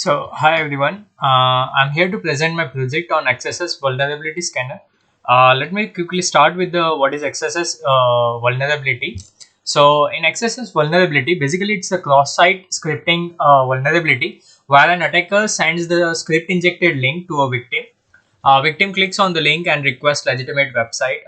Hi everyone. I'm here to present my project on XSS vulnerability scanner. Let me quickly start with the what is XSS vulnerability. So, in XSS vulnerability, basically it's a cross-site scripting vulnerability where an attacker sends the script injected link to a victim. Victim clicks on the link and requests legitimate website,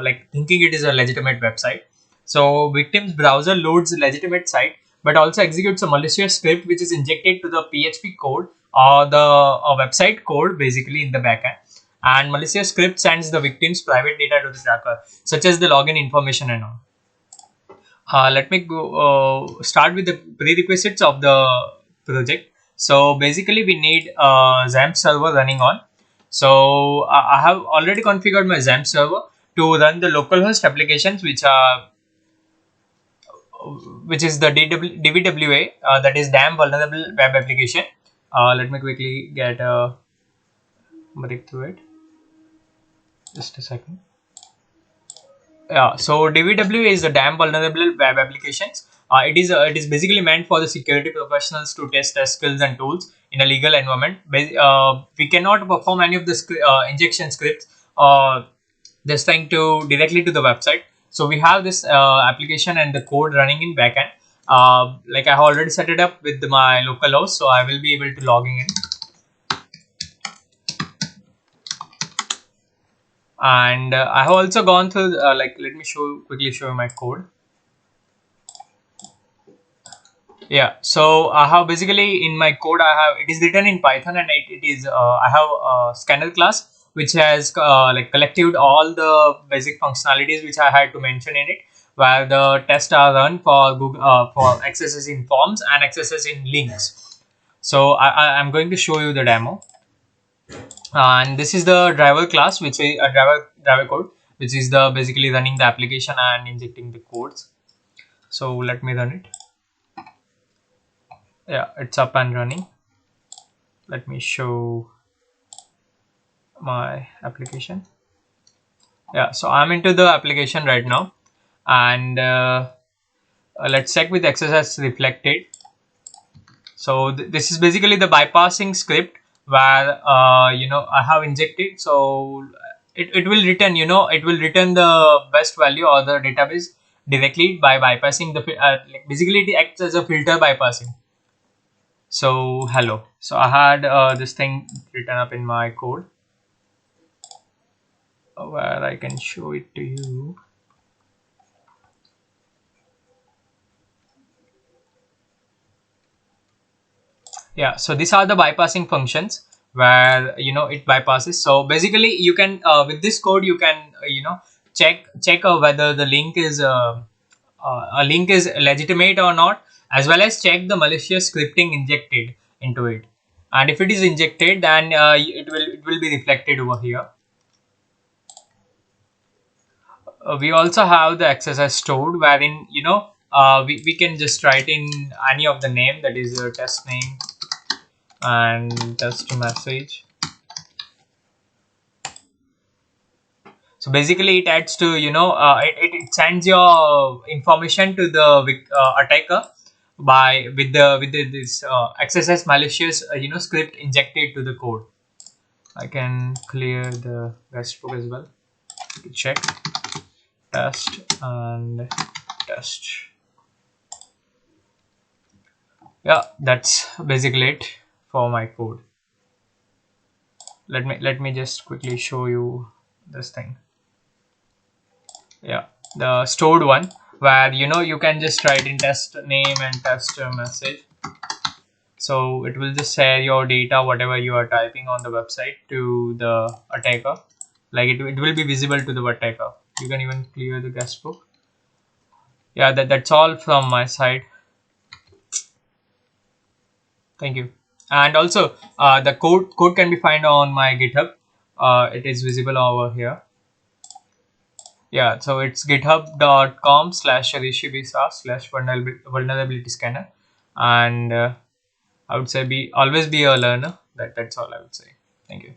like thinking it is a legitimate website. So victim's browser loads legitimate site, but also executes a malicious script which is injected to the PHP code or the website code basically in the backend. And malicious script sends the victim's private data to the tracker, such as the login information and all. Let me go start with the prerequisites of the project. So basically we need a XAMPP server running on. So I have already configured my XAMPP server to run the localhost applications which is the DVWA, that is damn vulnerable web application. Let me quickly get a break through it. Just a second. Yeah, so DVWA is the damn vulnerable web applications. It is basically meant for the security professionals to test their skills and tools in a legal environment. We cannot perform any of the injection scripts just trying to directly to the website. So we have this application and the code running in backend. Like I have already set it up with my local host, so I will be able to logging in. And I have also gone through let me quickly show you my code. Yeah, so I have basically in my code it is written in Python, and it is I have a scanner class which has collected all the basic functionalities which I had to mention in it, where the tests are run for Google for accesses in forms and accesses in links. So I'm going to show you the demo, and this is the driver class, which is a driver code, which is the basically running the application and injecting the codes. So let me run it. Yeah, it's up and running. Let me show my application. Yeah, so I'm into the application right now, and let's check with XSS reflected. So this is basically the bypassing script where I have injected. So it will return, it will return the best value or the database directly by bypassing the basically it acts as a filter bypassing. So hello, so I had this thing written up in my code where I can show it to you. Yeah, so these are the bypassing functions where it bypasses. So basically you can with this code you can check whether the link is a link is legitimate or not, as well as check the malicious scripting injected into it. And if it is injected, then it will be reflected over here. We also have the XSS stored, wherein we can just write in any of the name, that is your test name and test message. So basically it adds to it sends your information to the attacker by with this XSS malicious script injected to the code. I can clear the rest book as well to check test and test. Yeah, that's basically it for my code. Let me just quickly show you this thing. Yeah, the stored one where you can just write in test name and test message. So it will just share your data, whatever you are typing on the website, to the attacker. Like it will be visible to the attacker. You can even clear the guest book. Yeah, that's all from my side. Thank you. And also the code can be found on my GitHub. It is visible over here. Yeah, so it's github.com/rishibisa/vulnerability scanner, and I would say always be a learner. That's all I would say. Thank you.